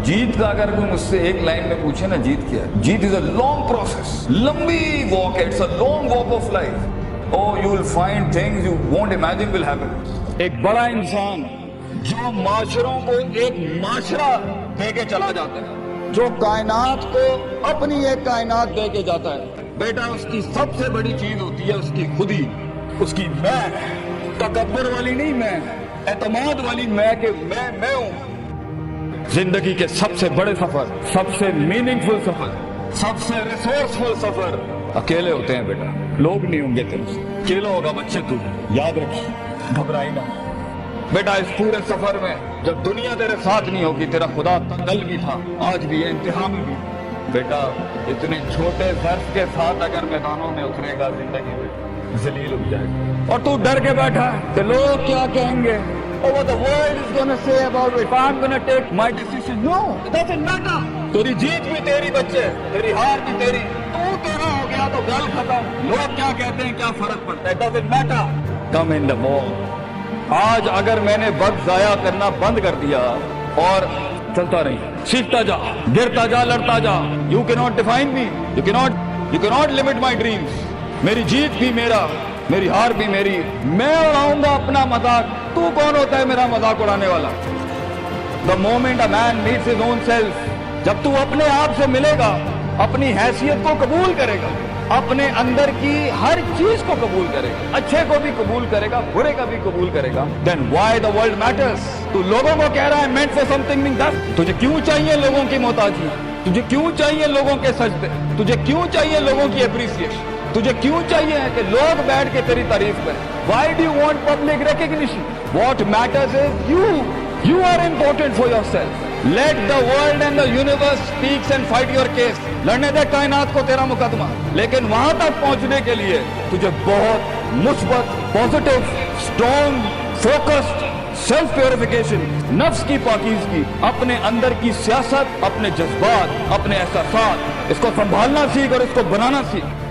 जीत का अगर कोई मुझसे एक लाइन में पूछे ना जीत क्या है, जीत इज अ लॉन्ग प्रोसेस, लंबी walk, it's a long walk of life. Oh, you will find things you won't imagine will happen. एक बड़ा इंसान जो माशरों को एक माशरा दे के चला जाता है, जो कायनात को अपनी एक कायनात दे के जाता है, बेटा उसकी सबसे बड़ी चीज होती है उसकी खुदी, उसकी मैं, तकब्बुर वाली नहीं मैं, एतमाद वाली मैं कि मैं हूं। जिंदगी के सबसे बड़े सफर, सबसे मीनिंगफुल सफर, सबसे रिसोर्सफुल सफर अकेले होते हैं बेटा, लोग नहीं होंगे तेरे से। अकेला होगा बच्चे तू, याद रखिए, घबराई ना बेटा। इस पूरे सफर में जब दुनिया तेरे साथ नहीं होगी, तेरा खुदा कल भी था, आज भी है, इंतहा में भी। बेटा इतने छोटे ज़र्फ के साथ अगर मैदानों में उतरेगा जिंदगी में, जलील हो जाएगा। और तू डर के बैठा है कि लोग क्या कहेंगे, or what the world is going to say about it, if I'm going to take my decision. No, it doesn't matter. तेरी जीत भी तेरी बच्चे, तेरी हार भी तेरी, तू तेरा हो गया तो गल खत्म। लोग क्या कहते हैं क्या फर्क पड़ता है, it doesn't matter. Come in the moment. आज अगर मैंने वक्त जाया करना बंद कर दिया और चलता रही, सीखता जा, गिरता जा, लड़ता जा, you cannot define me, you cannot limit my dreams. मेरी जीत भी मेरा, मेरी हार भी मेरी, मैं उड़ाऊंगा अपना मजाक। तू कौन होता है मेरा मजाक उड़ाने वाला? The moment a man meets his own self, जब तू अपने आप से मिलेगा, अपनी हैसियत को कबूल करेगा, अपने अंदर की हर चीज को कबूल करेगा, अच्छे को भी कबूल करेगा, बुरे का भी कबूल करेगा, then why the world matters? तू लोगों को कह रहा है meant for something being done, तुझे क्यों चाहिए लोगों की मोहताजी, तुझे क्यों चाहिए लोगों के सजदे, तुझे क्यों चाहिए लोगों की अप्रिसिएशन, तुझे क्यों चाहिए कि लोग बैठ के तेरी तारीफ करें? Why do you want public recognition? What matters is you are important for yourself. Let the world and the universe speaks and fight your case. लड़ने दे कायनात को तेरा मुकदमा, लेकिन वहां तक पहुंचने के लिए तुझे बहुत मुस्बत, positive, strong, focused, self purification, नफ्स की पाकीज़गी, अपने अंदर की सियासत, अपने जज्बात, अपने एहसासात, इसको संभालना सीख और इसको बनाना सीख।